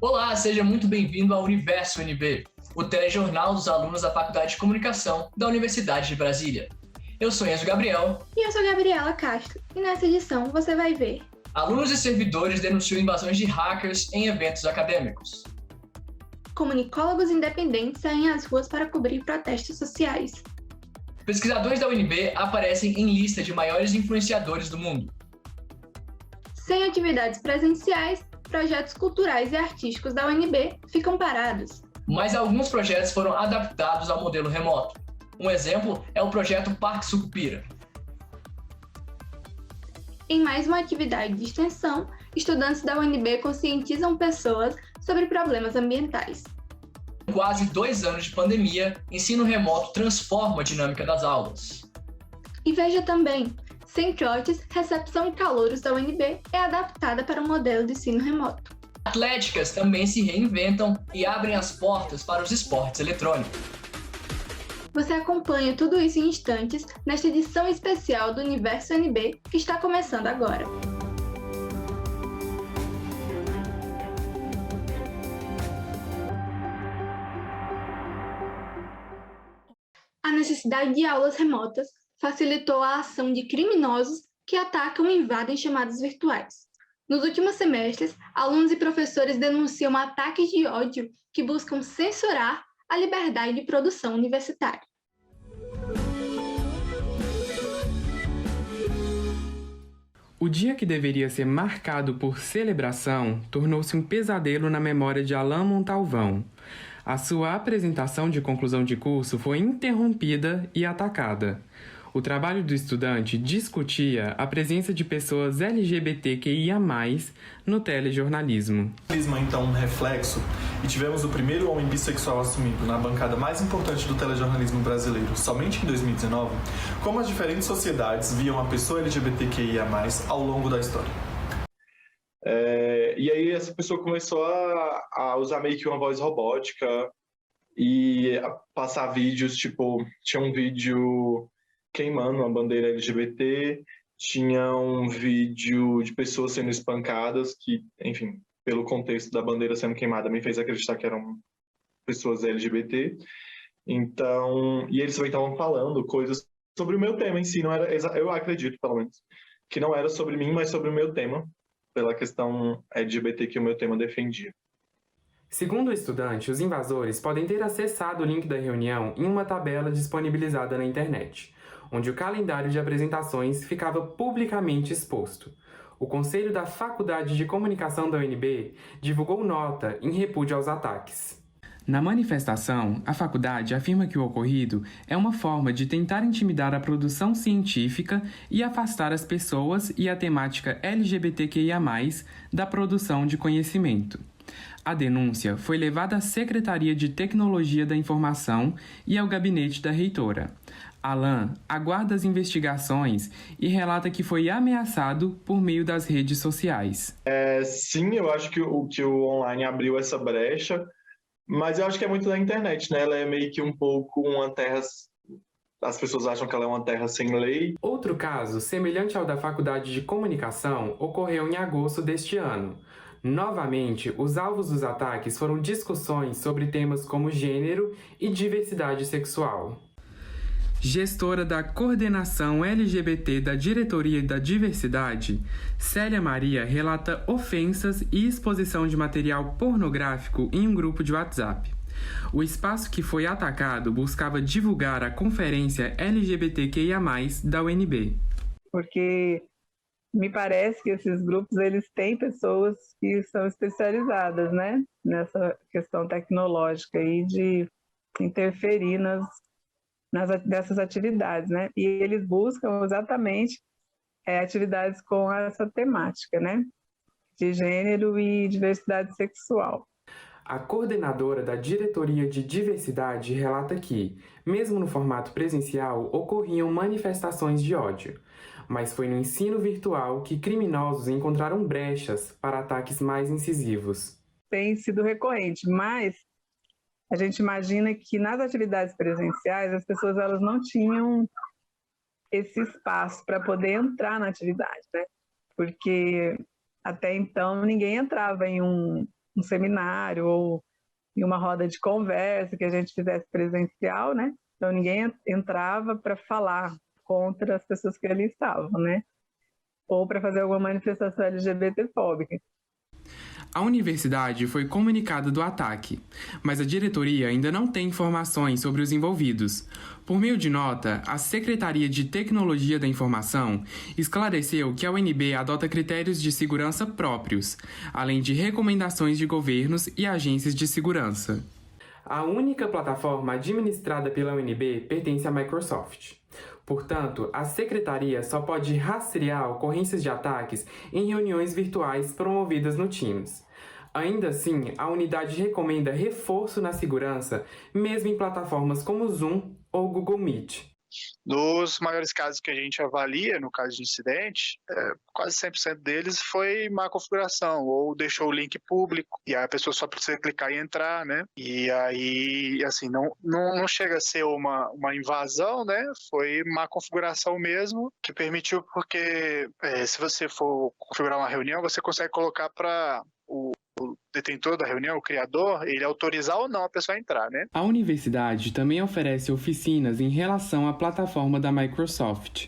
Olá, seja muito bem-vindo ao Universo UNB, o telejornal dos alunos da Faculdade de Comunicação da Universidade de Brasília. Eu sou Enzo Gabriel. E eu sou Gabriela Castro, e nessa edição você vai ver: Alunos e servidores denunciam invasões de hackers em eventos acadêmicos. comunicólogos independentes saem às ruas para cobrir protestos sociais. Pesquisadores da UNB aparecem em lista de maiores influenciadores do mundo. Sem atividades presenciais, projetos culturais e artísticos da UNB ficam parados. Mas alguns projetos foram adaptados ao modelo remoto. Um exemplo é o projeto Parque Sucupira. Em mais uma atividade de extensão, estudantes da UNB conscientizam pessoas sobre problemas ambientais. Com quase 2 anos de pandemia, ensino remoto transforma a dinâmica das aulas. E veja também: sem trotes, recepção e calouros da UNB é adaptada para o modelo de ensino remoto. Atléticas também se reinventam e abrem as portas para os esportes eletrônicos. Você acompanha tudo isso em instantes nesta edição especial do Universo UNB que está começando agora. A necessidade de aulas remotas facilitou a ação de criminosos que atacam e invadem chamadas virtuais. Nos últimos semestres, alunos e professores denunciam ataques de ódio que buscam censurar a liberdade de produção universitária. O dia que deveria ser marcado por celebração tornou-se um pesadelo na memória de Alain Montalvão. A sua apresentação de conclusão de curso foi interrompida e atacada. O trabalho do estudante discutia a presença de pessoas LGBTQIA+, no telejornalismo. Então, um reflexo, e tivemos o primeiro homem bissexual assumido na bancada mais importante do telejornalismo brasileiro, somente em 2019, como as diferentes sociedades viam a pessoa LGBTQIA+, ao longo da história. E aí essa pessoa começou a usar meio que uma voz robótica e a passar vídeos, tipo, tinha um vídeo queimando uma bandeira LGBT, tinha um vídeo de pessoas sendo espancadas, que, enfim, pelo contexto da bandeira sendo queimada, me fez acreditar que eram pessoas LGBT. Então, e eles também estavam falando coisas sobre o meu tema em si, não era, eu acredito, pelo menos, que não era sobre mim, mas sobre o meu tema, pela questão LGBT que o meu tema defendia. Segundo o estudante, os invasores podem ter acessado o link da reunião em uma tabela disponibilizada na internet, onde o calendário de apresentações ficava publicamente exposto. O Conselho da Faculdade de Comunicação da UNB divulgou nota em repúdio aos ataques. Na manifestação, a faculdade afirma que o ocorrido é uma forma de tentar intimidar a produção científica e afastar as pessoas e a temática LGBTQIA+, da produção de conhecimento. A denúncia foi levada à Secretaria de Tecnologia da Informação e ao gabinete da reitora. Alain aguarda as investigações e relata que foi ameaçado por meio das redes sociais. Sim, eu acho que o online abriu essa brecha, mas eu acho que é muito da internet, né? Ela é meio que um pouco uma terra... As pessoas acham que ela é uma terra sem lei. Outro caso, semelhante ao da Faculdade de Comunicação, ocorreu em agosto deste ano. Novamente, os alvos dos ataques foram discussões sobre temas como gênero e diversidade sexual. Gestora da Coordenação LGBT da Diretoria da Diversidade, Célia Maria relata ofensas e exposição de material pornográfico em um grupo de WhatsApp. O espaço que foi atacado buscava divulgar a conferência LGBTQIA+, da UNB. Porque me parece que esses grupos eles têm pessoas que são especializadas, né, nessa questão tecnológica e de interferir nessas atividades, né? E eles buscam exatamente atividades com essa temática, né, de gênero e diversidade sexual. A coordenadora da Diretoria de Diversidade relata que, mesmo no formato presencial, ocorriam manifestações de ódio, mas foi no ensino virtual que criminosos encontraram brechas para ataques mais incisivos. Tem sido recorrente, mas a gente imagina que nas atividades presenciais as pessoas elas não tinham esse espaço para poder entrar na atividade, né? Porque até então ninguém entrava em um um seminário ou em uma roda de conversa que a gente fizesse presencial, né? Então ninguém entrava para falar contra as pessoas que ali estavam, né? Ou para fazer alguma manifestação LGBTfóbica. A universidade foi comunicada do ataque, mas a diretoria ainda não tem informações sobre os envolvidos. Por meio de nota, a Secretaria de Tecnologia da Informação esclareceu que a UNB adota critérios de segurança próprios, além de recomendações de governos e agências de segurança. A única plataforma administrada pela UNB pertence à Microsoft. Portanto, a secretaria só pode rastrear ocorrências de ataques em reuniões virtuais promovidas no Teams. Ainda assim, a unidade recomenda reforço na segurança, mesmo em plataformas como Zoom ou Google Meet. Dos maiores casos que a gente avalia, no caso de incidente, quase 100% deles foi má configuração, ou deixou o link público, e aí a pessoa só precisa clicar e entrar, né? E aí, assim, não chega a ser uma invasão, né? Foi má configuração mesmo, que permitiu, porque se você for configurar uma reunião, você consegue colocar para o detentor da reunião, o criador, ele autorizar ou não a pessoa a entrar, né? A universidade também oferece oficinas em relação à plataforma da Microsoft.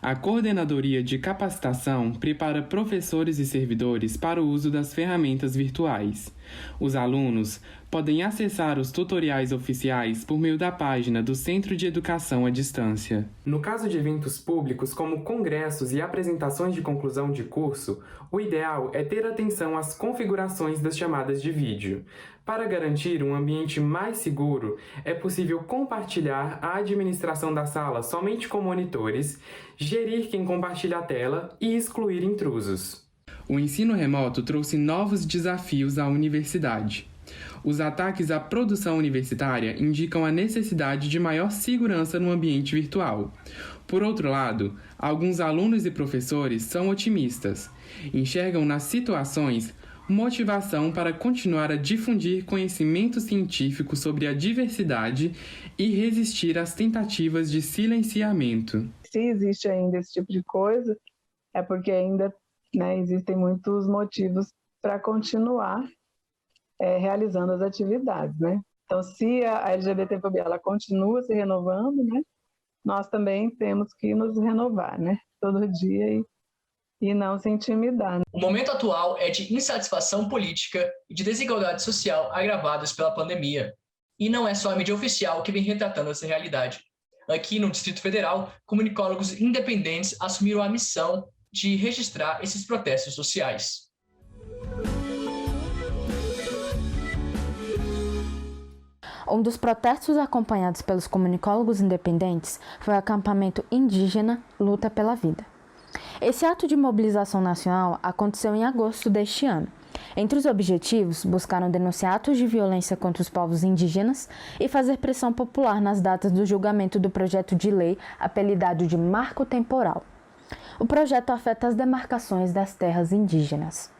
A Coordenadoria de Capacitação prepara professores e servidores para o uso das ferramentas virtuais. Os alunos podem acessar os tutoriais oficiais por meio da página do Centro de Educação à Distância. No caso de eventos públicos como congressos e apresentações de conclusão de curso, o ideal é ter atenção às configurações das chamadas de vídeo. Para garantir um ambiente mais seguro, é possível compartilhar a administração da sala somente com monitores, gerir quem compartilha a tela e excluir intrusos. O ensino remoto trouxe novos desafios à universidade. Os ataques à produção universitária indicam a necessidade de maior segurança no ambiente virtual. Por outro lado, alguns alunos e professores são otimistas. Enxergam nas situações motivação para continuar a difundir conhecimento científico sobre a diversidade e resistir às tentativas de silenciamento. Se existe ainda esse tipo de coisa, é porque ainda, né, existem muitos motivos para continuar realizando as atividades, né? Então, se a LGBTfobia ela continua se renovando, né, nós também temos que nos renovar, né, todo dia e não se intimidar. O momento atual é de insatisfação política e de desigualdade social agravadas pela pandemia. E não é só a mídia oficial que vem retratando essa realidade. Aqui no Distrito Federal, comunicólogos independentes assumiram a missão de registrar esses protestos sociais. Um dos protestos acompanhados pelos comunicólogos independentes foi o acampamento indígena Luta pela Vida. Esse ato de mobilização nacional aconteceu em agosto deste ano. Entre os objetivos, buscaram denunciar atos de violência contra os povos indígenas e fazer pressão popular nas datas do julgamento do projeto de lei apelidado de Marco Temporal. O projeto afeta as demarcações das terras indígenas.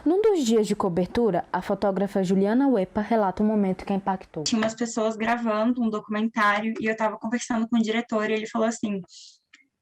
Num dos dias de cobertura, a fotógrafa Juliana Uepa relata um momento que a impactou. Tinha umas pessoas gravando um documentário e eu estava conversando com o diretor e ele falou assim: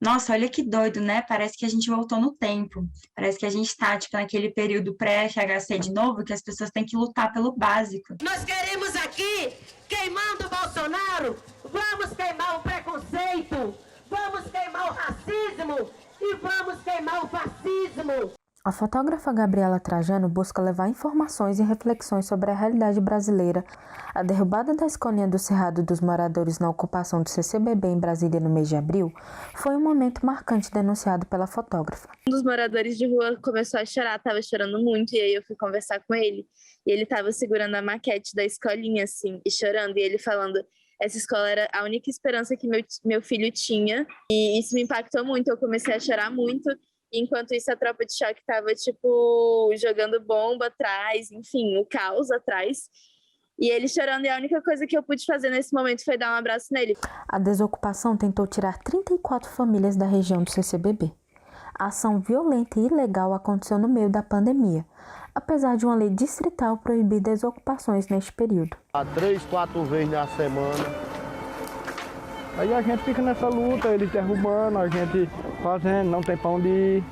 nossa, olha que doido, né? Parece que a gente voltou no tempo. Parece que a gente está naquele período pré-FHC de novo, que as pessoas têm que lutar pelo básico. Nós queremos aqui, queimando o Bolsonaro, vamos queimar o preconceito, vamos queimar o racismo e vamos queimar o fascismo. A fotógrafa Gabriela Trajano busca levar informações e reflexões sobre a realidade brasileira. A derrubada da escolinha do Cerrado dos moradores na ocupação do CCBB em Brasília no mês de abril foi um momento marcante denunciado pela fotógrafa. Um dos moradores de rua começou a chorar, estava chorando muito, e aí eu fui conversar com ele. E ele estava segurando a maquete da escolinha, assim, e chorando, e ele falando: essa escola era a única esperança que meu filho tinha, e isso me impactou muito, eu comecei a chorar muito. Enquanto isso, a tropa de choque estava, jogando bomba atrás, enfim, o caos atrás. E ele chorando, e a única coisa que eu pude fazer nesse momento foi dar um abraço nele. A desocupação tentou tirar 34 famílias da região do CCBB. A ação violenta e ilegal aconteceu no meio da pandemia, apesar de uma lei distrital proibir desocupações neste período. 3, 4 vezes na semana. Aí a gente fica nessa luta, eles derrubando, a gente fazendo, não tem pra onde ir.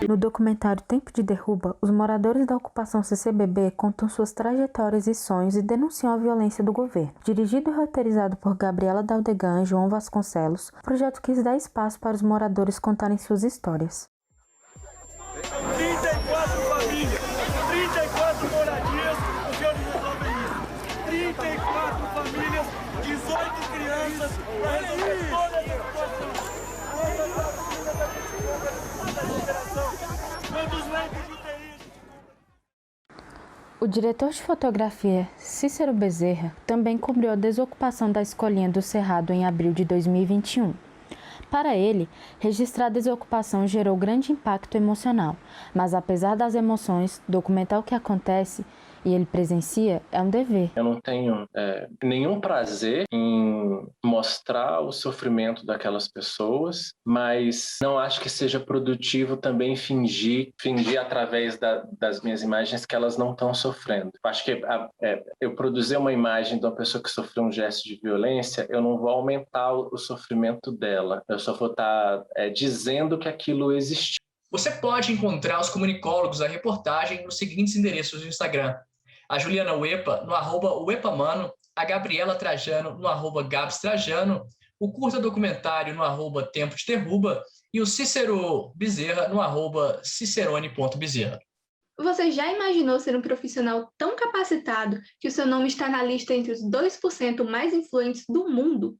No documentário Tempo de Derruba, os moradores da ocupação CCBB contam suas trajetórias e sonhos e denunciam a violência do governo. Dirigido e roteirizado por Gabriela Daldegan e João Vasconcelos, o projeto quis dar espaço para os moradores contarem suas histórias. 34 famílias, 34 moradias, os senhores resolvem isso. 34 famílias, 18 crianças, para resolver toda a situação. O diretor de fotografia, Cícero Bezerra, também cobriu a desocupação da Escolinha do Cerrado em abril de 2021. Para ele, registrar a desocupação gerou grande impacto emocional, mas apesar das emoções, documentar o que acontece e ele presencia é um dever. Eu não tenho nenhum prazer em mostrar o sofrimento daquelas pessoas, mas não acho que seja produtivo também fingir através das minhas imagens que elas não estão sofrendo. Acho que eu produzir uma imagem de uma pessoa que sofreu um gesto de violência, eu não vou aumentar o sofrimento dela, eu só vou estar dizendo que aquilo existiu. Você pode encontrar os comunicólogos da reportagem nos seguintes endereços do Instagram: a Juliana Uepa, no @uepamano, a Gabriela Trajano, no @gabstrajano, o curta documentário no @tempo de derruba e o Cícero Bezerra no @cicerone.bezerra. Você já imaginou ser um profissional tão capacitado que o seu nome está na lista entre os 2% mais influentes do mundo?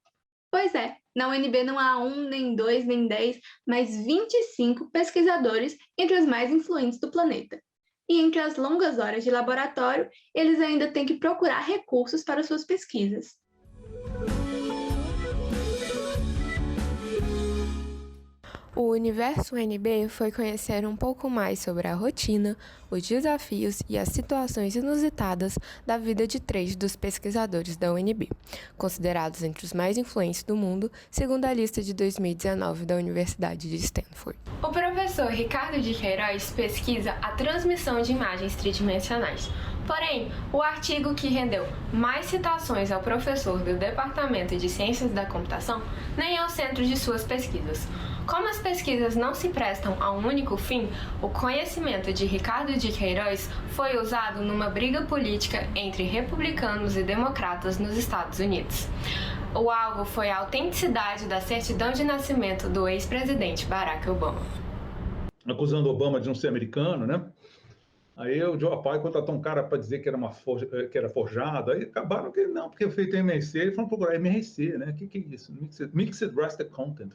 Pois é, na UNB não há 1, nem 2, nem 10, mas 25 pesquisadores entre os mais influentes do planeta. E entre as longas horas de laboratório, eles ainda têm que procurar recursos para suas pesquisas. O Universo UNB foi conhecer um pouco mais sobre a rotina, os desafios e as situações inusitadas da vida de 3 dos pesquisadores da UNB, considerados entre os mais influentes do mundo, segundo a lista de 2019 da Universidade de Stanford. O professor Ricardo de Queiroz pesquisa a transmissão de imagens tridimensionais. Porém, o artigo que rendeu mais citações ao professor do Departamento de Ciências da Computação nem é o centro de suas pesquisas. Como as pesquisas não se prestam a um único fim, o conhecimento de Ricardo de Queiroz foi usado numa briga política entre republicanos e democratas nos Estados Unidos. O alvo foi a autenticidade da certidão de nascimento do ex-presidente Barack Obama. Acusando Obama de não ser americano, né? Aí o Joe Arpaio contratou um cara para dizer que era forjado, aí acabaram que não, porque foi feito em MRC, e foram procurar MRC, né? O que é isso? Mixed Raster Content.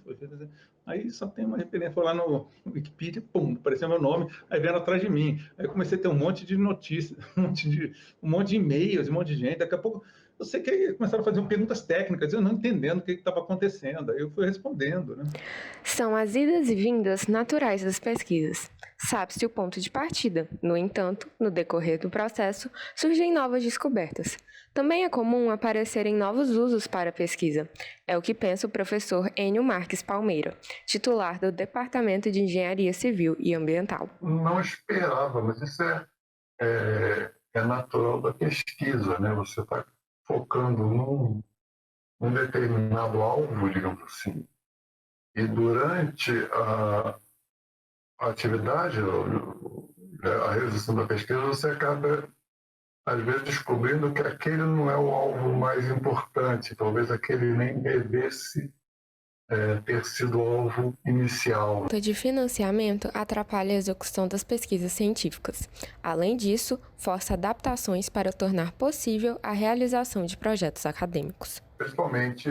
Aí só tem uma referência, foi lá no Wikipedia, pum, apareceu meu nome, aí vieram atrás de mim. Aí eu comecei a ter um monte de notícias, um monte de e-mails, um monte de gente, daqui a pouco eu sei que começaram a fazer perguntas técnicas, eu não entendendo o que estava acontecendo, aí eu fui respondendo, né? São as idas e vindas naturais das pesquisas. Sabe-se o ponto de partida. No entanto, no decorrer do processo, surgem novas descobertas. Também é comum aparecerem novos usos para a pesquisa. É o que pensa o professor Enio Marques Palmeira, titular do Departamento de Engenharia Civil e Ambiental. Não esperava, mas isso é natural da pesquisa, né? Você está focando num determinado alvo, digamos assim. E durante a atividade, a realização da pesquisa, você acaba, às vezes, descobrindo que aquele não é o alvo mais importante. Talvez aquele nem devesse ter sido o alvo inicial. A falta de financiamento atrapalha a execução das pesquisas científicas. Além disso, força adaptações para tornar possível a realização de projetos acadêmicos. Principalmente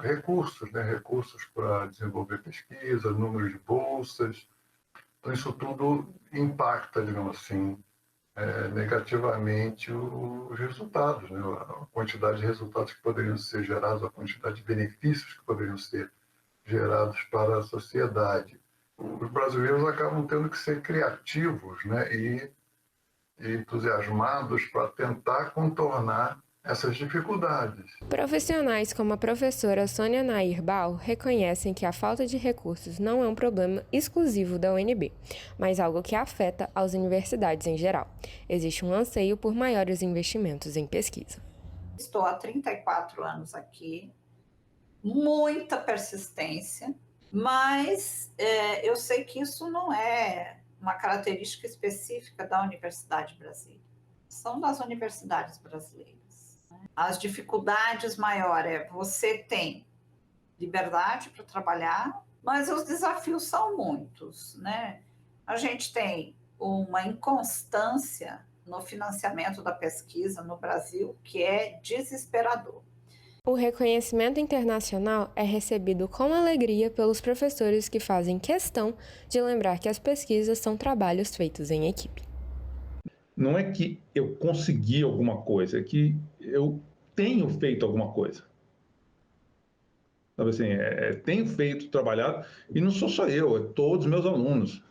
recursos, né? Recursos para desenvolver pesquisa, número de bolsas. Então, isso tudo impacta, digamos assim, negativamente os resultados, né? A quantidade de resultados que poderiam ser gerados, a quantidade de benefícios que poderiam ser gerados para a sociedade. Os brasileiros acabam tendo que ser criativos, né? e entusiasmados para tentar contornar essas dificuldades. Profissionais como a professora Sônia Nair Bal reconhecem que a falta de recursos não é um problema exclusivo da UNB, mas algo que afeta as universidades em geral. Existe um anseio por maiores investimentos em pesquisa. Estou há 34 anos aqui, muita persistência, Mas eu sei que isso não é uma característica específica da Universidade de Brasília. São das universidades brasileiras. As dificuldades maiores você tem liberdade para trabalhar, mas os desafios são muitos, né? A gente tem uma inconstância no financiamento da pesquisa no Brasil que é desesperador. O reconhecimento internacional é recebido com alegria pelos professores que fazem questão de lembrar que as pesquisas são trabalhos feitos em equipe. Não é que eu consegui alguma coisa, é que eu tenho feito alguma coisa. Sabe assim, tenho feito, trabalhado, e não sou só eu, é todos os meus alunos.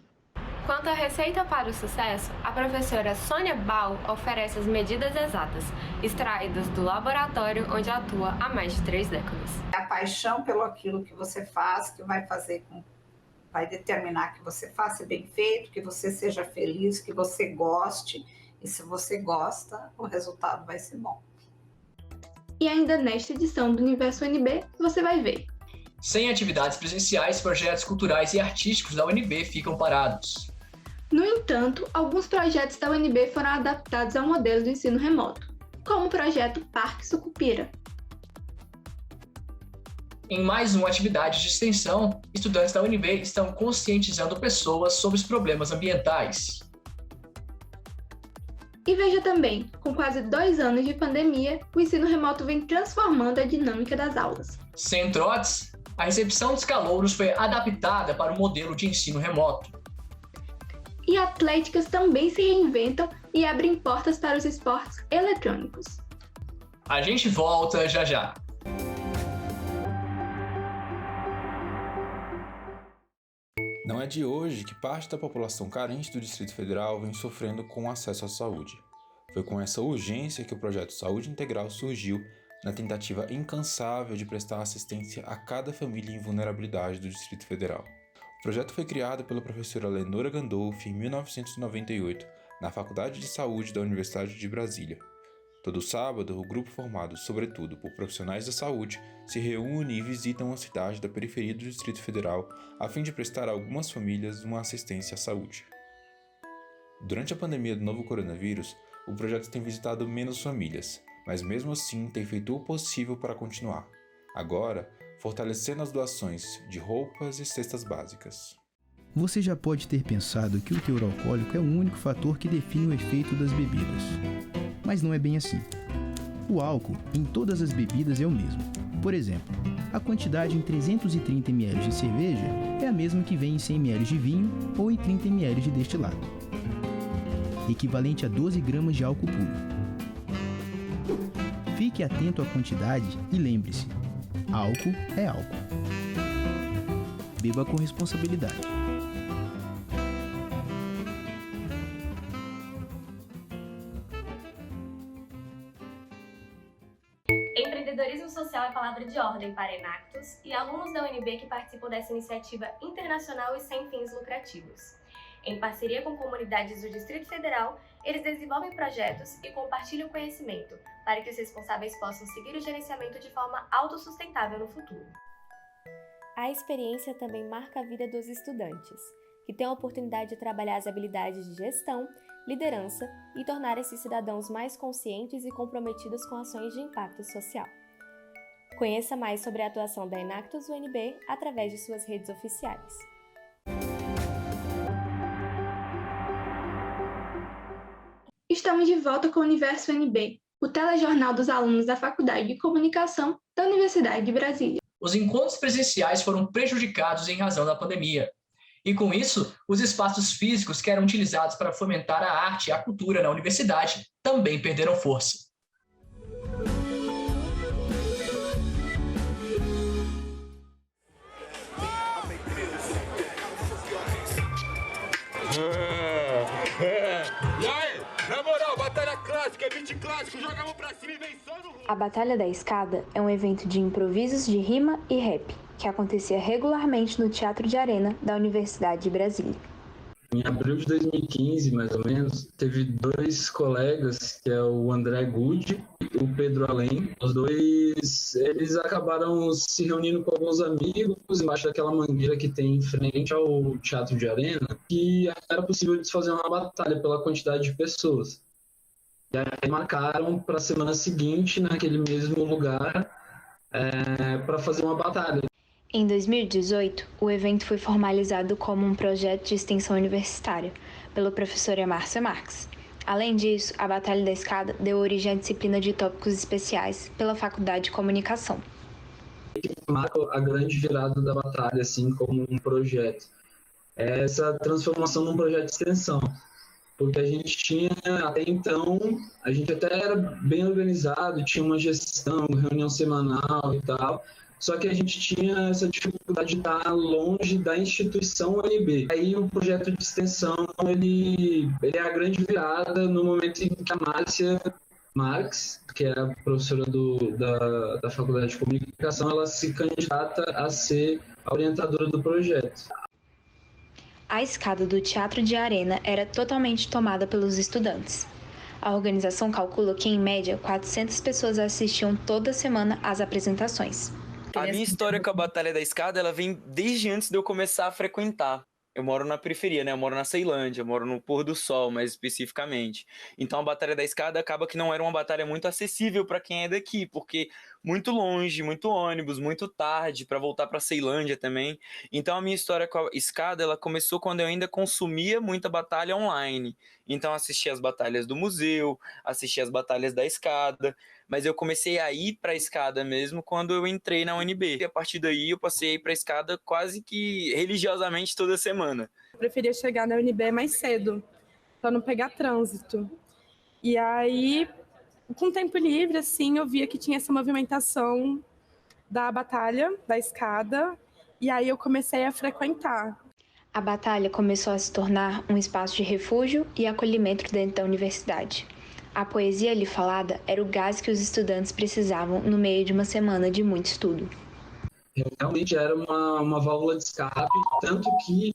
Quanto à receita para o sucesso, a professora Sônia Bal oferece as medidas exatas, extraídas do laboratório onde atua há mais de 3 décadas. A paixão pelo aquilo que você faz, que vai determinar que você faça bem feito, que você seja feliz, que você goste, e se você gosta, o resultado vai ser bom. E ainda nesta edição do Universo UNB, você vai ver. Sem atividades presenciais, projetos culturais e artísticos da UNB ficam parados. No entanto, alguns projetos da UNB foram adaptados ao modelo do ensino remoto, como o projeto Parque Sucupira. Em mais uma atividade de extensão, estudantes da UNB estão conscientizando pessoas sobre os problemas ambientais. E veja também, com quase 2 anos de pandemia, o ensino remoto vem transformando a dinâmica das aulas. Sem trotes, a recepção dos calouros foi adaptada para o modelo de ensino remoto. E atléticas também se reinventam e abrem portas para os esportes eletrônicos. A gente volta já já. Não é de hoje que parte da população carente do Distrito Federal vem sofrendo com acesso à saúde. Foi com essa urgência que o projeto Saúde Integral surgiu na tentativa incansável de prestar assistência a cada família em vulnerabilidade do Distrito Federal. O projeto foi criado pela professora Lenora Gandolfi em 1998, na Faculdade de Saúde da Universidade de Brasília. Todo sábado, o grupo, formado sobretudo por profissionais da saúde, se reúne e visita uma cidade da periferia do Distrito Federal a fim de prestar a algumas famílias uma assistência à saúde. Durante a pandemia do novo coronavírus, o projeto tem visitado menos famílias, mas mesmo assim tem feito o possível para continuar. Agora, fortalecendo as doações de roupas e cestas básicas. Você já pode ter pensado que o teor alcoólico é o único fator que define o efeito das bebidas. Mas não é bem assim. O álcool em todas as bebidas é o mesmo. Por exemplo, a quantidade em 330 ml de cerveja é a mesma que vem em 100 ml de vinho ou em 30 ml de destilado, equivalente a 12 gramas de álcool puro. Fique atento à quantidade e lembre-se, álcool é álcool. Beba com responsabilidade. Empreendedorismo social é palavra de ordem para Enactus e alunos da UNB que participam dessa iniciativa internacional e sem fins lucrativos. Em parceria com comunidades do Distrito Federal, eles desenvolvem projetos e compartilham conhecimento para que os responsáveis possam seguir o gerenciamento de forma autossustentável no futuro. A experiência também marca a vida dos estudantes, que têm a oportunidade de trabalhar as habilidades de gestão, liderança e tornar esses cidadãos mais conscientes e comprometidos com ações de impacto social. Conheça mais sobre a atuação da Enactus UNB através de suas redes oficiais. Estamos de volta com o Universo UNB, o telejornal dos alunos da Faculdade de Comunicação da Universidade de Brasília. Os encontros presenciais foram prejudicados em razão da pandemia. E com isso, os espaços físicos que eram utilizados para fomentar a arte e a cultura na universidade também perderam força. E aí, na moral, batalha clássica, beat clássico, joga a mão pra cima e vem só no... A Batalha da Escada é um evento de improvisos de rima e rap, que acontecia regularmente no Teatro de Arena da Universidade de Brasília. Em abril de 2015, mais ou menos, teve 2 colegas, que é o André Good o Pedro Além. Os dois, eles acabaram se reunindo com alguns amigos embaixo daquela mangueira que tem em frente ao Teatro de Arena, que era possível de fazer uma batalha pela quantidade de pessoas. E aí marcaram para a semana seguinte, naquele mesmo lugar, para fazer uma batalha. Em 2018, o evento foi formalizado como um projeto de extensão universitária pela professora Márcia Marques. Além disso, a Batalha da Escada deu origem à disciplina de tópicos especiais pela Faculdade de Comunicação. Marca a grande virada da batalha, assim, como um projeto. É essa transformação num projeto de extensão. Porque a gente tinha, até então, a gente até era bem organizado, tinha uma gestão, reunião semanal e tal, só que a gente tinha essa dificuldade de estar longe da instituição UNB. Aí o projeto de extensão, ele é a grande virada no momento em que a Márcia Marques, que é a professora da Faculdade de Comunicação, ela se candidata a ser a orientadora do projeto. A escada do Teatro de Arena era totalmente tomada pelos estudantes. A organização calcula que, em média, 400 pessoas assistiam toda semana às apresentações. A minha história com a Batalha da Escada, ela vem desde antes de eu começar a frequentar. Eu moro na periferia, né? Eu moro na Ceilândia, eu moro no Pôr do Sol, mais especificamente. Então a Batalha da Escada acaba que não era uma batalha muito acessível para quem é daqui, porque muito longe, muito ônibus, muito tarde para voltar para Ceilândia também. Então a minha história com a escada, ela começou quando eu ainda consumia muita batalha online. Então assistia as batalhas do museu, assistia as batalhas da escada, mas eu comecei a ir para a escada mesmo quando eu entrei na UNB. E a partir daí eu passei a ir para a escada quase que religiosamente toda semana. Eu preferia chegar na UNB mais cedo, para não pegar trânsito. E aí, com tempo livre, assim, eu via que tinha essa movimentação da batalha, da escada, e aí eu comecei a frequentar. A batalha começou a se tornar um espaço de refúgio e acolhimento dentro da universidade. A poesia ali falada era o gás que os estudantes precisavam no meio de uma semana de muito estudo. Realmente era uma válvula de escape, tanto que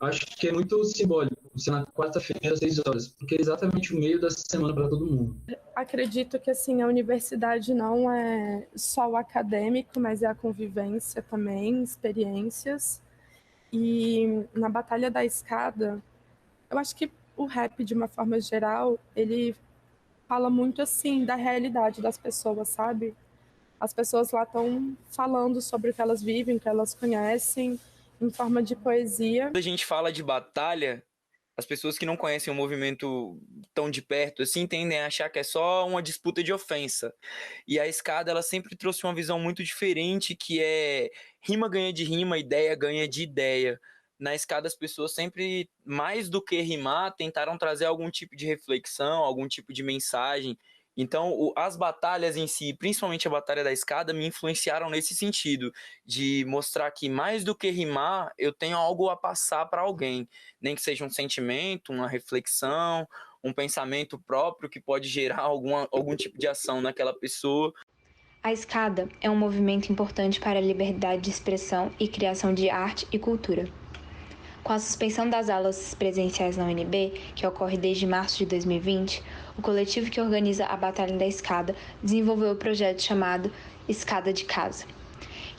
acho que é muito simbólico, ser na quarta-feira às 6 horas, porque é exatamente o meio da semana para todo mundo. Acredito que assim, a universidade não é só o acadêmico, mas é a convivência também, experiências. E na Batalha da Escada, eu acho que o rap, de uma forma geral, ele fala muito assim da realidade das pessoas, sabe? As pessoas lá estão falando sobre o que elas vivem, o que elas conhecem, em forma de poesia. Quando a gente fala de batalha, as pessoas que não conhecem o movimento tão de perto assim tendem a achar que é só uma disputa de ofensa. E a escada, ela sempre trouxe uma visão muito diferente, que é rima ganha de rima, ideia ganha de ideia. Na escada, as pessoas sempre, mais do que rimar, tentaram trazer algum tipo de reflexão, algum tipo de mensagem. Então, as batalhas em si, principalmente a Batalha da Escada, me influenciaram nesse sentido, de mostrar que mais do que rimar, eu tenho algo a passar para alguém. Nem que seja um sentimento, uma reflexão, um pensamento próprio que pode gerar algum tipo de ação naquela pessoa. A escada é um movimento importante para a liberdade de expressão e criação de arte e cultura. Com a suspensão das aulas presenciais na UNB, que ocorre desde março de 2020, o coletivo que organiza a Batalha da Escada desenvolveu o projeto chamado Escada de Casa,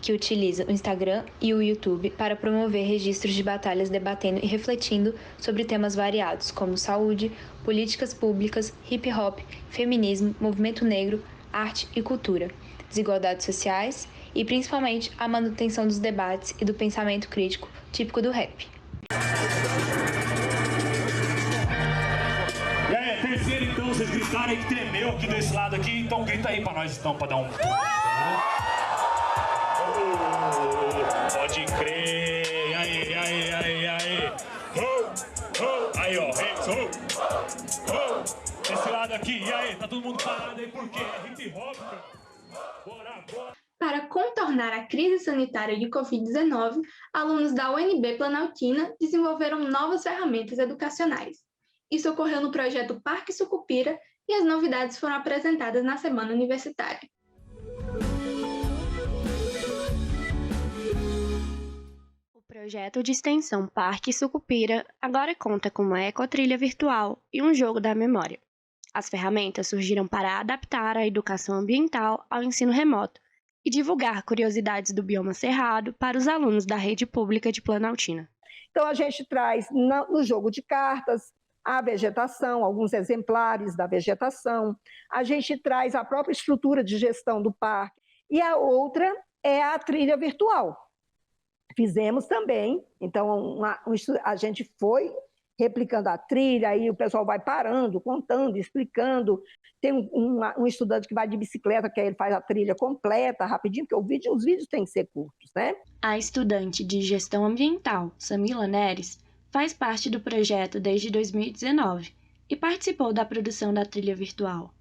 que utiliza o Instagram e o YouTube para promover registros de batalhas debatendo e refletindo sobre temas variados, como saúde, políticas públicas, hip-hop, feminismo, movimento negro, arte e cultura, desigualdades sociais e, principalmente, a manutenção dos debates e do pensamento crítico típico do rap. E aí, terceiro então, vocês gritaram aí que tremeu aqui desse lado aqui, então grita aí pra nós então, pra dar um... Pode crer, aí. Aí, ó, esse lado aqui, e aí, tá todo mundo parado aí, por quê? É hip hop, bora. Para contornar a crise sanitária de Covid-19, alunos da UNB Planaltina desenvolveram novas ferramentas educacionais. Isso ocorreu no projeto Parque Sucupira e as novidades foram apresentadas na Semana Universitária. O projeto de extensão Parque Sucupira agora conta com uma ecotrilha virtual e um jogo da memória. As ferramentas surgiram para adaptar a educação ambiental ao ensino remoto e divulgar curiosidades do bioma cerrado para os alunos da rede pública de Planaltina. Então, a gente traz no jogo de cartas a vegetação, alguns exemplares da vegetação, a gente traz a própria estrutura de gestão do parque, e a outra é a trilha virtual. Fizemos também, então a gente foi replicando a trilha, aí o pessoal vai parando, contando, explicando. Tem um estudante que vai de bicicleta, que aí ele faz a trilha completa, rapidinho, porque os vídeos têm que ser curtos, né? A estudante de gestão ambiental, Samila Neres, faz parte do projeto desde 2019 e participou da produção da trilha virtual.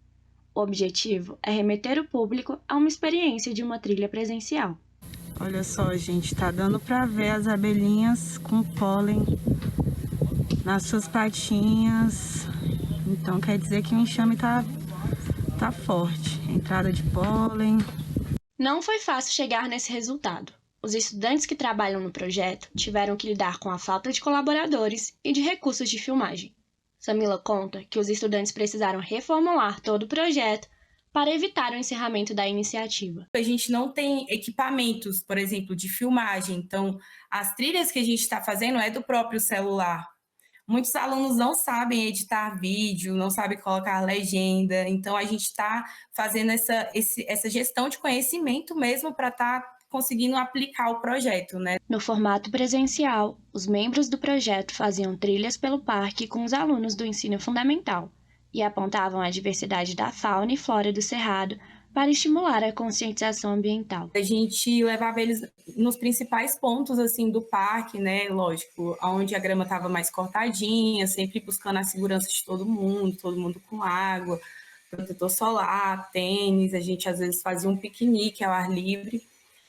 O objetivo é remeter o público a uma experiência de uma trilha presencial. Olha só, gente, tá dando para ver as abelhinhas com pólen nas suas patinhas. Então quer dizer que o enxame tá forte. Entrada de pólen. Não foi fácil chegar nesse resultado. Os estudantes que trabalham no projeto tiveram que lidar com a falta de colaboradores e de recursos de filmagem. Samila conta que os estudantes precisaram reformular todo o projeto para evitar o encerramento da iniciativa. A gente não tem equipamentos, por exemplo, de filmagem. Então, as trilhas que a gente está fazendo é do próprio celular. Muitos alunos não sabem editar vídeo, não sabem colocar legenda. Então, a gente está fazendo essa gestão de conhecimento mesmo para estar conseguindo aplicar o projeto, né? No formato presencial, os membros do projeto faziam trilhas pelo parque com os alunos do ensino fundamental e apontavam a diversidade da fauna e flora do Cerrado para estimular a conscientização ambiental. A gente levava eles nos principais pontos assim do parque, né? Lógico, onde a grama estava mais cortadinha, sempre buscando a segurança de todo mundo com água, protetor solar, tênis. A gente às vezes fazia um piquenique ao ar livre.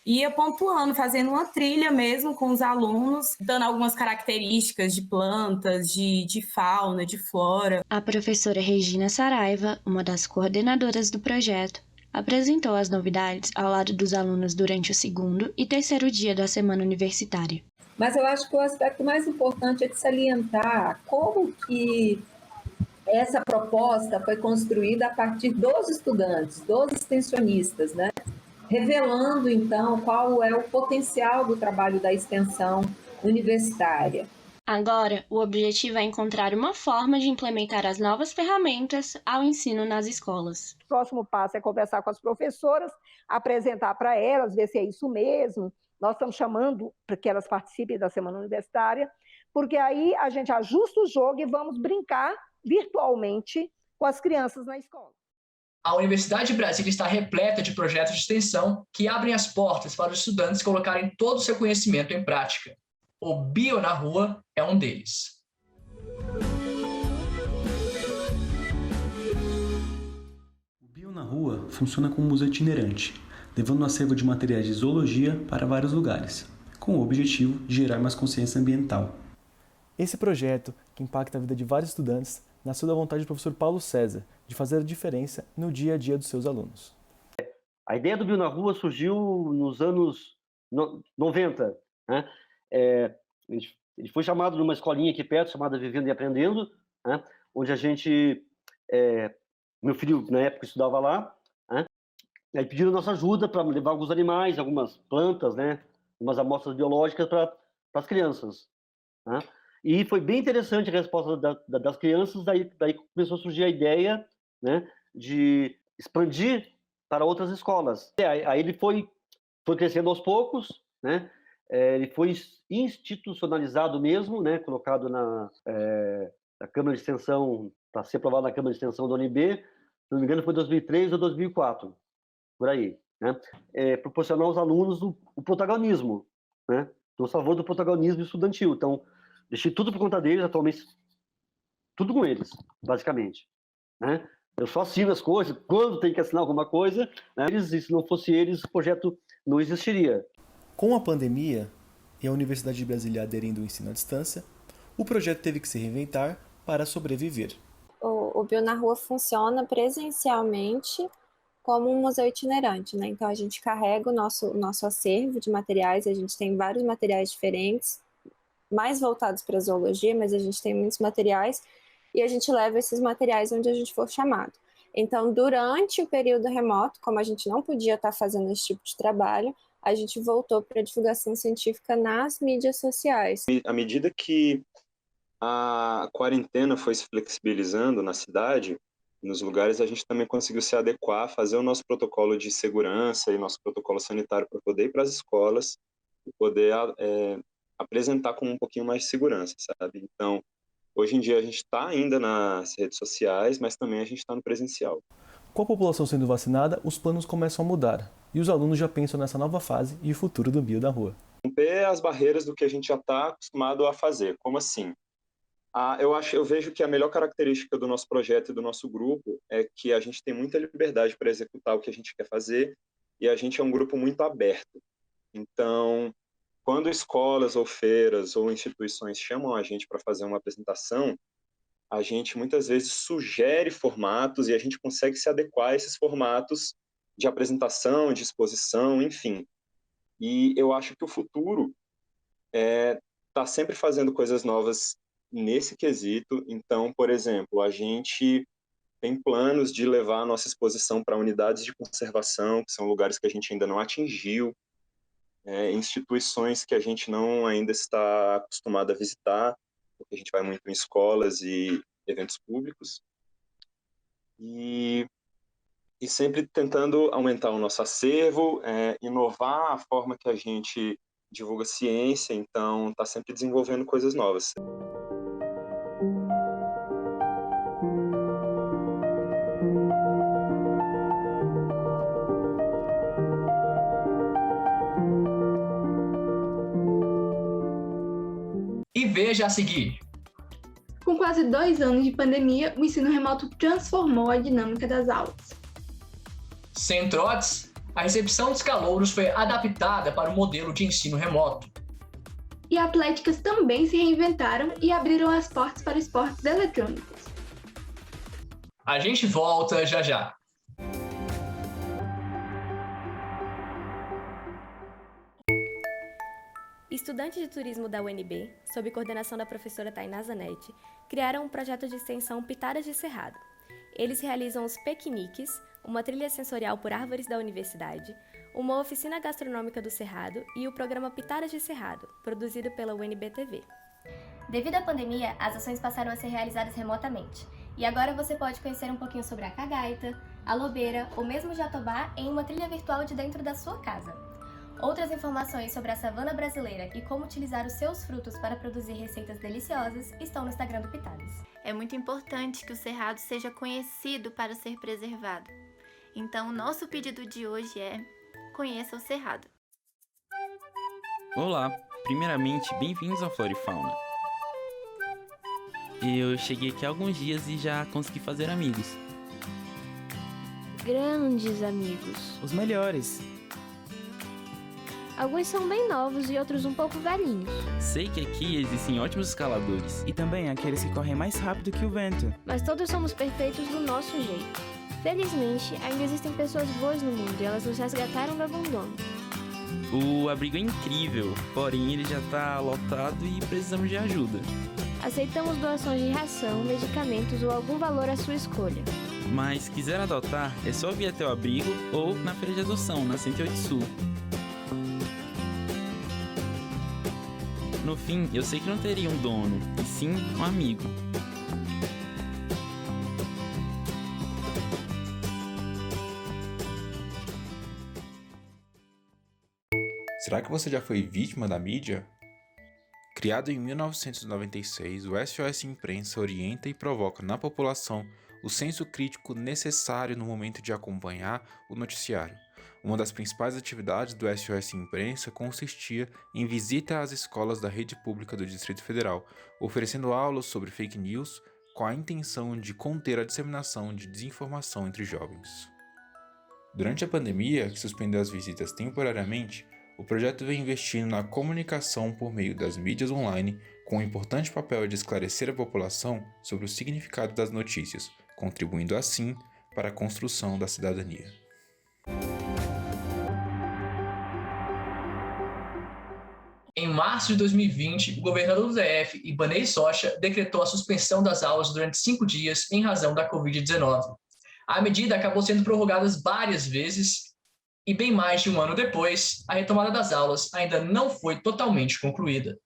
Ia pontuando, fazendo uma trilha mesmo com os alunos, dando algumas características de plantas, de fauna, de flora. A professora Regina Saraiva, uma das coordenadoras do projeto, apresentou as novidades ao lado dos alunos durante o segundo e terceiro dia da semana universitária. Mas eu acho que o aspecto mais importante é de salientar como que essa proposta foi construída a partir dos estudantes, dos extensionistas, né? Revelando, então, qual é o potencial do trabalho da extensão universitária. Agora, o objetivo é encontrar uma forma de implementar as novas ferramentas ao ensino nas escolas. O próximo passo é conversar com as professoras, apresentar para elas, ver se é isso mesmo. Nós estamos chamando para que elas participem da semana universitária, porque aí a gente ajusta o jogo e vamos brincar virtualmente com as crianças na escola. A Universidade de Brasília está repleta de projetos de extensão que abrem as portas para os estudantes colocarem todo o seu conhecimento em prática. O Bio na Rua é um deles. O Bio na Rua funciona como um museu itinerante, levando um acervo de materiais de zoologia para vários lugares, com o objetivo de gerar mais consciência ambiental. Esse projeto, que impacta a vida de vários estudantes, nasceu da vontade do professor Paulo César de fazer a diferença no dia a dia dos seus alunos. A ideia do Bio na Rua surgiu nos anos 90, né? Ele foi chamado numa escolinha aqui perto, chamada Vivendo e Aprendendo, né? Onde a gente, meu filho na época estudava lá, né? Aí pediram nossa ajuda para levar alguns animais, algumas plantas, né? Umas amostras biológicas para as crianças, né? E foi bem interessante a resposta das crianças, daí começou a surgir a ideia, né, de expandir para outras escolas. Aí ele foi crescendo aos poucos, né? Ele foi institucionalizado mesmo, né? Colocado na Câmara de Extensão, para ser aprovado na Câmara de Extensão da UNB, se não me engano foi 2003 ou 2004, por aí, né? Proporcionar aos alunos o protagonismo, né? Estou a favor do protagonismo estudantil. Então, deixei tudo por conta deles, atualmente, tudo com eles, basicamente, né? Eu só assino as coisas, quando tem que assinar alguma coisa, né? E se não fosse eles, o projeto não existiria. Com a pandemia e a Universidade de Brasília aderindo ao ensino à distância, o projeto teve que se reinventar para sobreviver. O Bio na Rua funciona presencialmente como um museu itinerante, né? Então a gente carrega o nosso acervo de materiais, a gente tem vários materiais diferentes, mais voltados para a zoologia, mas a gente tem muitos materiais, e a gente leva esses materiais onde a gente for chamado. Então, durante o período remoto, como a gente não podia estar fazendo esse tipo de trabalho, a gente voltou para a divulgação científica nas mídias sociais. À medida que a quarentena foi se flexibilizando na cidade, nos lugares, a gente também conseguiu se adequar, fazer o nosso protocolo de segurança e nosso protocolo sanitário para poder ir para as escolas e poder apresentar com um pouquinho mais de segurança, sabe? Então, hoje em dia a gente está ainda nas redes sociais, mas também a gente está no presencial. Com a população sendo vacinada, os planos começam a mudar e os alunos já pensam nessa nova fase e o futuro do Bio da Rua. Romper as barreiras do que a gente já está acostumado a fazer. Como assim? Eu vejo que a melhor característica do nosso projeto e do nosso grupo é que a gente tem muita liberdade para executar o que a gente quer fazer e a gente é um grupo muito aberto. Então, quando escolas ou feiras ou instituições chamam a gente para fazer uma apresentação, a gente muitas vezes sugere formatos e a gente consegue se adequar a esses formatos de apresentação, de exposição, enfim. E eu acho que o futuro tá sempre fazendo coisas novas nesse quesito. Então, por exemplo, a gente tem planos de levar a nossa exposição para unidades de conservação, que são lugares que a gente ainda não atingiu, instituições que a gente não ainda está acostumado a visitar, porque a gente vai muito em escolas e eventos públicos. E sempre tentando aumentar o nosso acervo, inovar a forma que a gente divulga ciência, então está sempre desenvolvendo coisas novas. E veja a seguir. Com quase 2 anos de pandemia, o ensino remoto transformou a dinâmica das aulas. Sem trotes, a recepção dos calouros foi adaptada para o modelo de ensino remoto. E atléticas também se reinventaram e abriram as portas para esportes eletrônicos. A gente volta já já. Estudantes de turismo da UNB, sob coordenação da professora Tainá Zanetti, criaram um projeto de extensão Pitadas de Cerrado. Eles realizam os piqueniques, uma trilha sensorial por árvores da universidade, uma oficina gastronômica do Cerrado e o programa Pitadas de Cerrado, produzido pela UNB TV. Devido à pandemia, as ações passaram a ser realizadas remotamente. E agora você pode conhecer um pouquinho sobre a cagaita, a lobeira ou mesmo o jatobá em uma trilha virtual de dentro da sua casa. Outras informações sobre a savana brasileira e como utilizar os seus frutos para produzir receitas deliciosas estão no Instagram do Pitadas. É muito importante que o Cerrado seja conhecido para ser preservado. Então, o nosso pedido de hoje é: conheça o Cerrado. Olá, primeiramente, bem-vindos ao Flora e Fauna. Eu cheguei aqui há alguns dias e já consegui fazer amigos. Grandes amigos. Os melhores. Alguns são bem novos e outros um pouco velhinhos. Sei que aqui existem ótimos escaladores. E também aqueles que correm mais rápido que o vento. Mas todos somos perfeitos do nosso jeito. Felizmente, ainda existem pessoas boas no mundo e elas nos resgataram do abandono. O abrigo é incrível, porém ele já está lotado e precisamos de ajuda. Aceitamos doações de ração, medicamentos ou algum valor à sua escolha. Mas se quiser adotar, é só vir até o abrigo ou na feira de adoção, na 108 Sul. No fim, eu sei que não teria um dono, e sim um amigo. Será que você já foi vítima da mídia? Criado em 1996, o SOS Imprensa orienta e provoca na população o senso crítico necessário no momento de acompanhar o noticiário. Uma das principais atividades do SOS Imprensa consistia em visita às escolas da rede pública do Distrito Federal, oferecendo aulas sobre fake news com a intenção de conter a disseminação de desinformação entre jovens. Durante a pandemia, que suspendeu as visitas temporariamente, o projeto vem investindo na comunicação por meio das mídias online, com o importante papel de esclarecer a população sobre o significado das notícias, contribuindo assim para a construção da cidadania. Em março de 2020, o governador do DF, Ibanez Rocha, decretou a suspensão das aulas durante 5 dias em razão da Covid-19. A medida acabou sendo prorrogada várias vezes e, bem mais de um ano depois, a retomada das aulas ainda não foi totalmente concluída.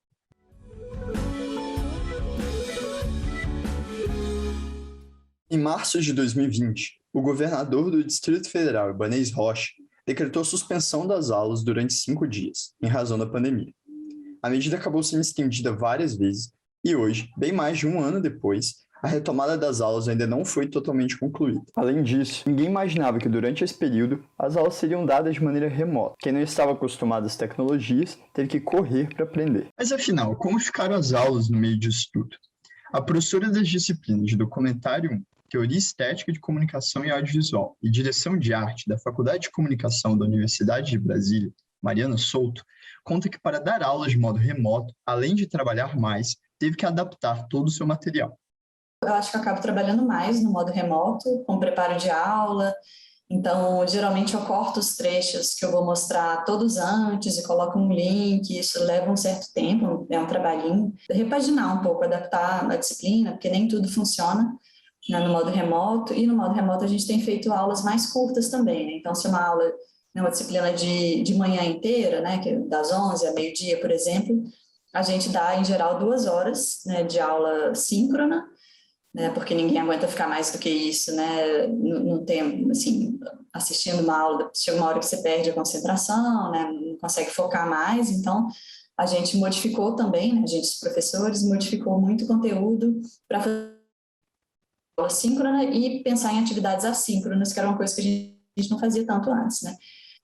Em março de 2020, o governador do Distrito Federal, Ibanez Rocha, decretou suspensão das aulas durante 5 dias, em razão da pandemia. A medida acabou sendo estendida várias vezes e hoje, bem mais de um ano depois, a retomada das aulas ainda não foi totalmente concluída. Além disso, ninguém imaginava que durante esse período as aulas seriam dadas de maneira remota. Quem não estava acostumado às tecnologias teve que correr para aprender. Mas afinal, como ficaram as aulas no meio disso tudo? A professora das disciplinas de Documentário 1, Teoria Estética de Comunicação e Audiovisual e Direção de Arte da Faculdade de Comunicação da Universidade de Brasília, Mariana Souto, conta que para dar aulas de modo remoto, além de trabalhar mais, teve que adaptar todo o seu material. Eu acho que eu acabo trabalhando mais no modo remoto, com preparo de aula. Então, geralmente eu corto os trechos que eu vou mostrar todos antes e coloco um link. Isso leva um certo tempo, é um trabalhinho. Repaginar um pouco, adaptar a disciplina, porque nem tudo funciona, né, no modo remoto. E no modo remoto a gente tem feito aulas mais curtas também, né? Então, se uma aula, né, uma disciplina de manhã inteira, né, que é das 11 a meio-dia, por exemplo, a gente dá, em geral, 2 horas, né, de aula síncrona, né, porque ninguém aguenta ficar mais do que isso, né, no tempo, assim, assistindo uma aula, chega uma hora que você perde a concentração, né, não consegue focar mais. Então a gente modificou também, né, a gente, os professores, modificou muito o conteúdo para fazer aula síncrona e pensar em atividades assíncronas, que era uma coisa que a gente não fazia tanto antes, né.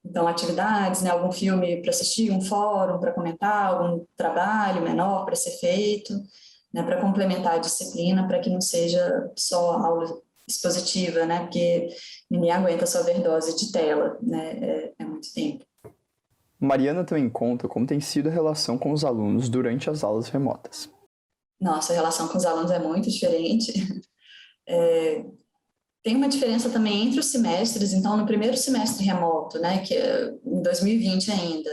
Então, atividades, né, algum filme para assistir, um fórum para comentar, algum trabalho menor para ser feito, né, para complementar a disciplina, para que não seja só aula expositiva, né, porque ninguém aguenta só overdose de tela, né, é muito tempo. Mariana também conta como tem sido a relação com os alunos durante as aulas remotas. Nossa, a relação com os alunos é muito diferente. Tem uma diferença também entre os semestres. Então, no primeiro semestre remoto, né, que é em 2020 ainda,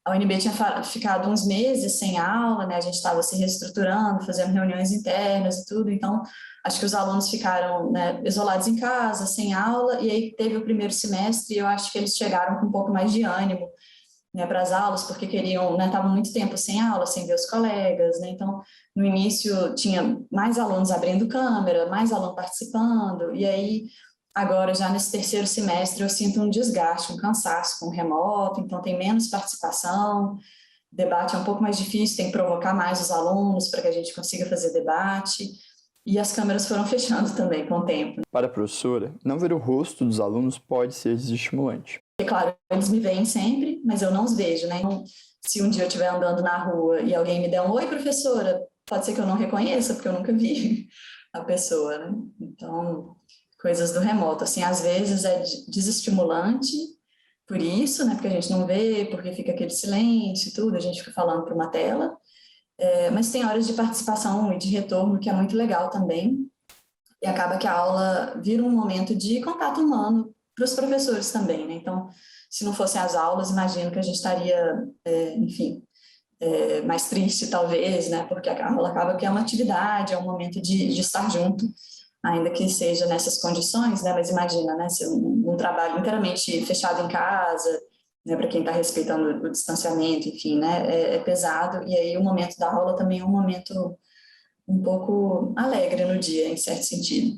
a UNB tinha ficado uns meses sem aula, né? A gente estava se reestruturando, fazendo reuniões internas e tudo. Então, acho que os alunos ficaram, né, isolados em casa, sem aula, e aí teve o primeiro semestre e eu acho que eles chegaram com um pouco mais de ânimo, né, para as aulas, porque queriam, né, estavam muito tempo sem aula, sem ver os colegas, né? Então, no início tinha mais alunos abrindo câmera, mais aluno participando, e aí agora, já nesse terceiro semestre, eu sinto um desgaste, um cansaço com o remoto, então tem menos participação, debate é um pouco mais difícil, tem que provocar mais os alunos para que a gente consiga fazer debate, e as câmeras foram fechando também com o tempo. Para a professora, não ver o rosto dos alunos pode ser desestimulante. É claro, eles me veem sempre, mas eu não os vejo, né? Então, se um dia eu estiver andando na rua e alguém me der um "Oi, professora", pode ser que eu não reconheça, porque eu nunca vi a pessoa, né? Então, coisas do remoto, assim, às vezes é desestimulante por isso, né, porque a gente não vê, porque fica aquele silêncio e tudo, a gente fica falando para uma tela, mas tem horas de participação e de retorno que é muito legal também, e acaba que a aula vira um momento de contato humano para os professores também, né, então, se não fossem as aulas, imagino que a gente estaria, enfim, mais triste talvez, né, porque a aula acaba que é uma atividade, é um momento de estar junto, ainda que seja nessas condições, né? Mas imagina, né? Se um trabalho inteiramente fechado em casa, né? Para quem está respeitando o distanciamento, enfim, né? É pesado. E aí o momento da aula também é um momento um pouco alegre no dia, em certo sentido.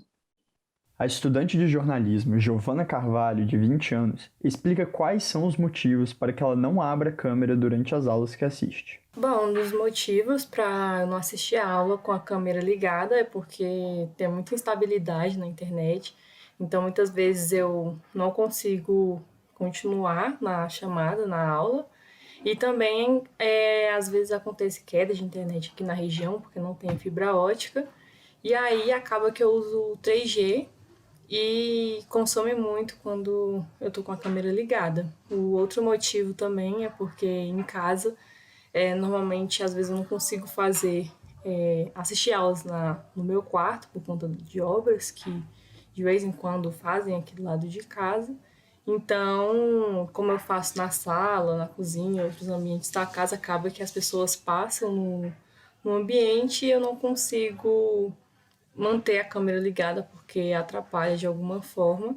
A estudante de jornalismo, Giovana Carvalho, de 20 anos, explica quais são os motivos para que ela não abra a câmera durante as aulas que assiste. Bom, um dos motivos para eu não assistir a aula com a câmera ligada é porque tem muita instabilidade na internet, então muitas vezes eu não consigo continuar na chamada, na aula, e também às vezes acontece queda de internet aqui na região, porque não tem fibra ótica, e aí acaba que eu uso 3G, e consome muito quando eu tô com a câmera ligada. O outro motivo também é porque em casa, normalmente, às vezes eu não consigo assistir aulas no meu quarto por conta de obras que de vez em quando fazem aqui do lado de casa. Então, como eu faço na sala, na cozinha, outros ambientes da casa, acaba que as pessoas passam no ambiente e eu não consigo manter a câmera ligada porque atrapalha de alguma forma.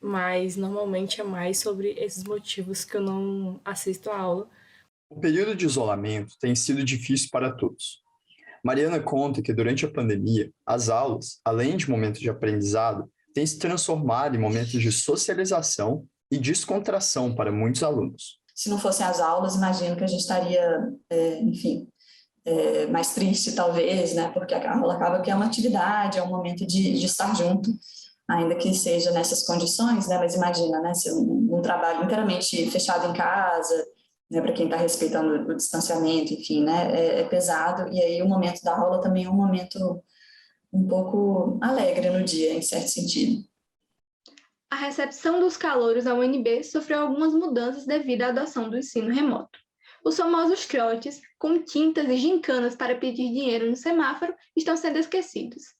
Mas normalmente é mais sobre esses motivos que eu não assisto a aula. O período de isolamento tem sido difícil para todos. Mariana conta que durante a pandemia, as aulas, além de momentos de aprendizado, têm se transformado em momentos de socialização e descontração para muitos alunos. Se não fossem as aulas, imagino que a gente estaria, mais triste, talvez, né? Porque a aula acaba que é uma atividade, é um momento de estar junto, ainda que seja nessas condições, né? Mas imagina, né? Ser um trabalho inteiramente fechado em casa, né? Para quem está respeitando o distanciamento, enfim, né? É pesado. E aí o momento da aula também é um momento um pouco alegre no dia, em certo sentido. A recepção dos calouros à UNB sofreu algumas mudanças devido à adoção do ensino remoto. Os famosos trotes, com tintas e gincanas para pedir dinheiro no semáforo, estão sendo esquecidos.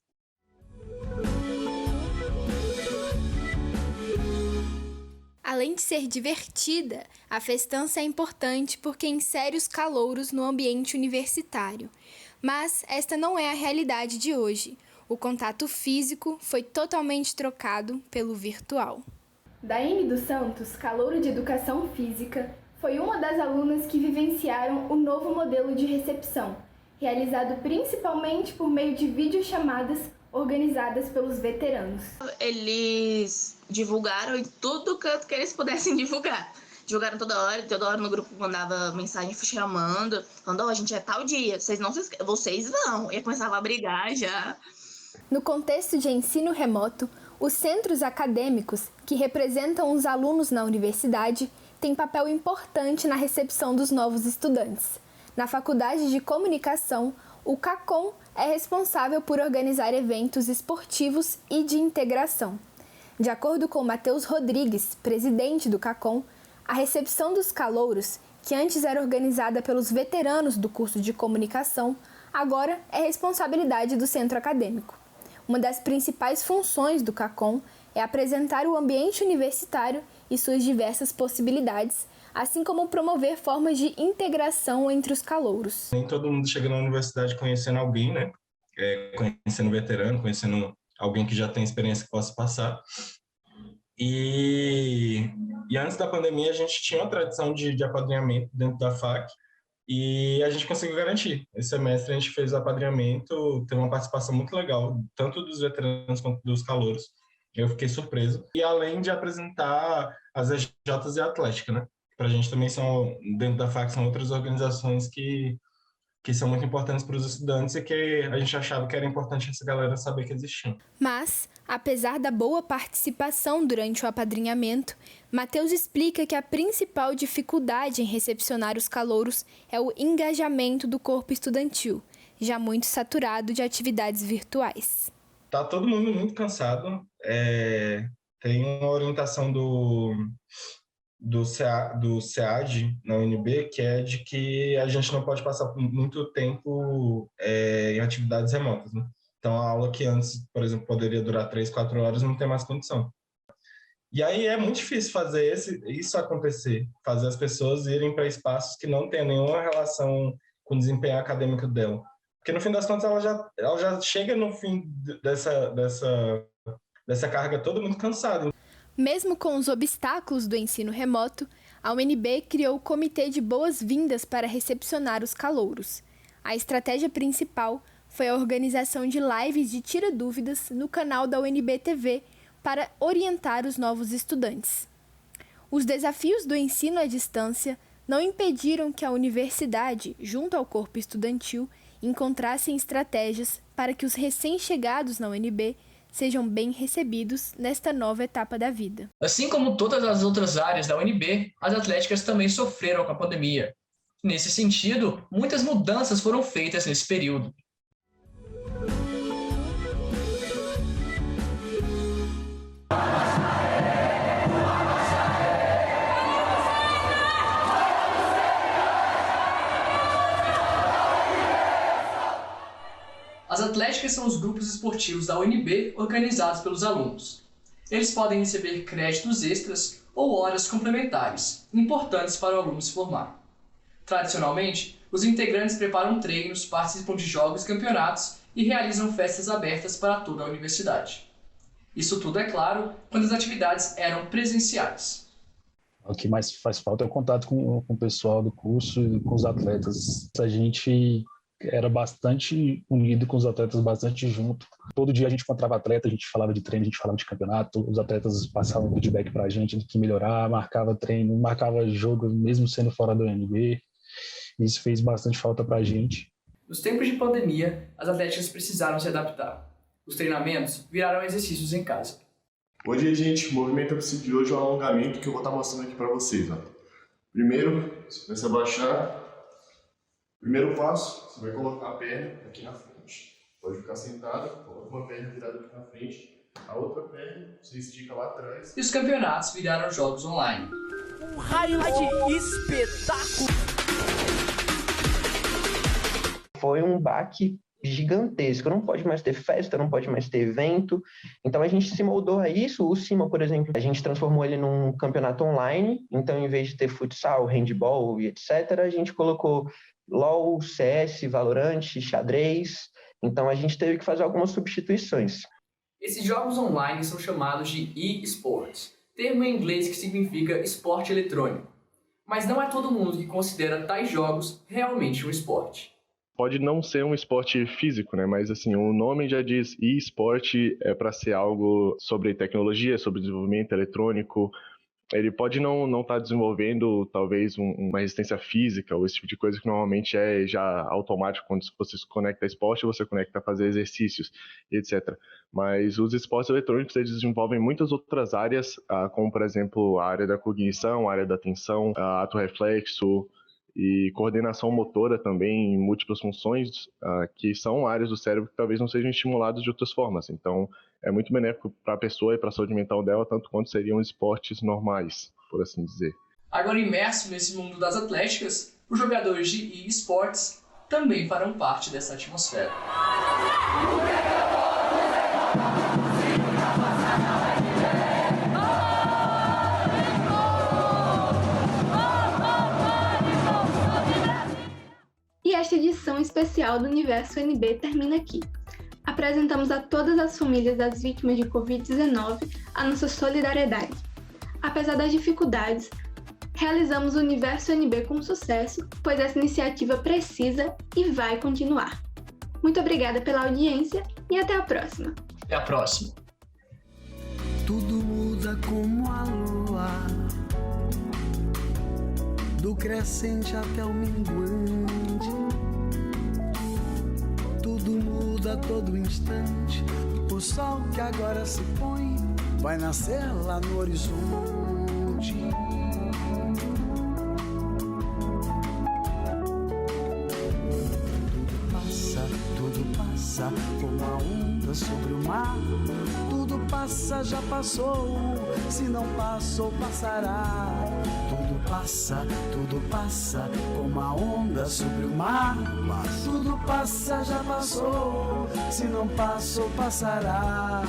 Além de ser divertida, a festança é importante porque insere os calouros no ambiente universitário. Mas esta não é a realidade de hoje. O contato físico foi totalmente trocado pelo virtual. Daiane dos Santos, calouro de Educação Física, foi uma das alunas que vivenciaram o novo modelo de recepção, realizado principalmente por meio de videochamadas organizadas pelos veteranos. Eles divulgaram em todo canto que eles pudessem divulgar. Divulgaram toda hora no grupo mandava mensagem chamando, falando, a gente é tal dia, vocês vão. E começava a brigar já. No contexto de ensino remoto, os centros acadêmicos, que representam os alunos na universidade, têm papel importante na recepção dos novos estudantes. Na Faculdade de Comunicação, o CACOM é responsável por organizar eventos esportivos e de integração. De acordo com Matheus Rodrigues, presidente do CACOM, a recepção dos calouros, que antes era organizada pelos veteranos do curso de comunicação, agora é responsabilidade do centro acadêmico. Uma das principais funções do CACOM é apresentar o ambiente universitário e suas diversas possibilidades, assim como promover formas de integração entre os calouros. Nem todo mundo chega na universidade conhecendo alguém, né? Conhecendo veterano, conhecendo alguém que já tem experiência que possa passar. E antes da pandemia, a gente tinha uma tradição de apadrinhamento dentro da FAC e a gente conseguiu garantir. Esse semestre a gente fez o apadrinhamento, teve uma participação muito legal, tanto dos veteranos quanto dos calouros. Eu fiquei surpreso. E além de apresentar as EJs e a Atlética, né? Para a gente também dentro da FAC, são outras organizações que são muito importantes para os estudantes e que a gente achava que era importante essa galera saber que existiam. Mas, apesar da boa participação durante o apadrinhamento, Matheus explica que a principal dificuldade em recepcionar os calouros é o engajamento do corpo estudantil, já muito saturado de atividades virtuais. Tá todo mundo muito cansado. Tem uma orientação do SEAD na UNB, que é de que a gente não pode passar muito tempo em atividades remotas, né? Então, a aula que antes, por exemplo, poderia durar 3, 4 horas, não tem mais condição. E aí é muito difícil fazer isso acontecer, fazer as pessoas irem para espaços que não têm nenhuma relação com o desempenho acadêmico dela. Porque, no fim das contas, ela já chega no fim dessa carga todo mundo cansado. Mesmo com os obstáculos do ensino remoto, a UNB criou o Comitê de Boas-Vindas para recepcionar os calouros. A estratégia principal foi a organização de lives de tira-dúvidas no canal da UNB TV para orientar os novos estudantes. Os desafios do ensino à distância não impediram que a universidade, junto ao corpo estudantil, encontrassem estratégias para que os recém-chegados na UNB sejam bem recebidos nesta nova etapa da vida. Assim como todas as outras áreas da UNB, as atléticas também sofreram com a pandemia. Nesse sentido, muitas mudanças foram feitas nesse período. As atléticas são os grupos esportivos da UNB organizados pelos alunos. Eles podem receber créditos extras ou horas complementares, importantes para o aluno se formar. Tradicionalmente, os integrantes preparam treinos, participam de jogos e campeonatos e realizam festas abertas para toda a universidade. Isso tudo, é claro, quando as atividades eram presenciais. O que mais faz falta é o contato com o pessoal do curso e com os atletas. A gente era bastante unido com os atletas, bastante junto. Todo dia a gente encontrava atleta, a gente falava de treino, a gente falava de campeonato, os atletas passavam feedback para a gente de que melhorar, marcava treino, marcava jogo, mesmo sendo fora do UNB. Isso fez bastante falta para a gente. Nos tempos de pandemia, as atléticas precisaram se adaptar. Os treinamentos viraram exercícios em casa. Bom dia, gente. O movimento APSI de hoje é um alongamento que eu vou estar mostrando aqui para vocês. Ó. Primeiro, você vai se abaixar. Primeiro passo, você vai colocar a perna aqui na frente. Pode ficar sentado, coloca uma perna virada aqui na frente. A outra perna, você estica lá atrás. E os campeonatos viraram jogos online. Um highlight espetáculo! Foi um baque gigantesco, não pode mais ter festa, não pode mais ter evento, então a gente se moldou a isso. O CIMA, por exemplo, a gente transformou ele num campeonato online, então em vez de ter futsal, handball e etc, a gente colocou LOL, CS, Valorant, xadrez, então a gente teve que fazer algumas substituições. Esses jogos online são chamados de e-sports, termo em inglês que significa esporte eletrônico, mas não é todo mundo que considera tais jogos realmente um esporte. Pode não ser um esporte físico, né? Mas assim, o nome já diz e-esporte, é para ser algo sobre tecnologia, sobre desenvolvimento eletrônico. Ele pode não estar desenvolvendo talvez uma resistência física ou esse tipo de coisa que normalmente é já automático quando você se conecta a esporte, você conecta a fazer exercícios e etc. Mas os esportes eletrônicos, eles desenvolvem muitas outras áreas, como por exemplo a área da cognição, a área da atenção, ato reflexo, e coordenação motora também em múltiplas funções, que são áreas do cérebro que talvez não sejam estimuladas de outras formas. Então, é muito benéfico para a pessoa e para a saúde mental dela, tanto quanto seriam esportes normais, por assim dizer. Agora, imerso nesse mundo das atléticas, os jogadores de e-sports também farão parte dessa atmosfera. E esta edição especial do Universo UNB termina aqui. Apresentamos a todas as famílias das vítimas de Covid-19 a nossa solidariedade. Apesar das dificuldades, realizamos o Universo UNB com sucesso, pois essa iniciativa precisa e vai continuar. Muito obrigada pela audiência e até a próxima. Até a próxima. Tudo muda como a lua, do crescente até o minguante. Tudo muda a todo instante. O sol que agora se põe vai nascer lá no horizonte. Tudo passa como a onda sobre o mar. Tudo passa, já passou. Se não passou, passará. Tudo passa como a onda sobre o mar. Tudo passa, já passou. Se não passou, passará.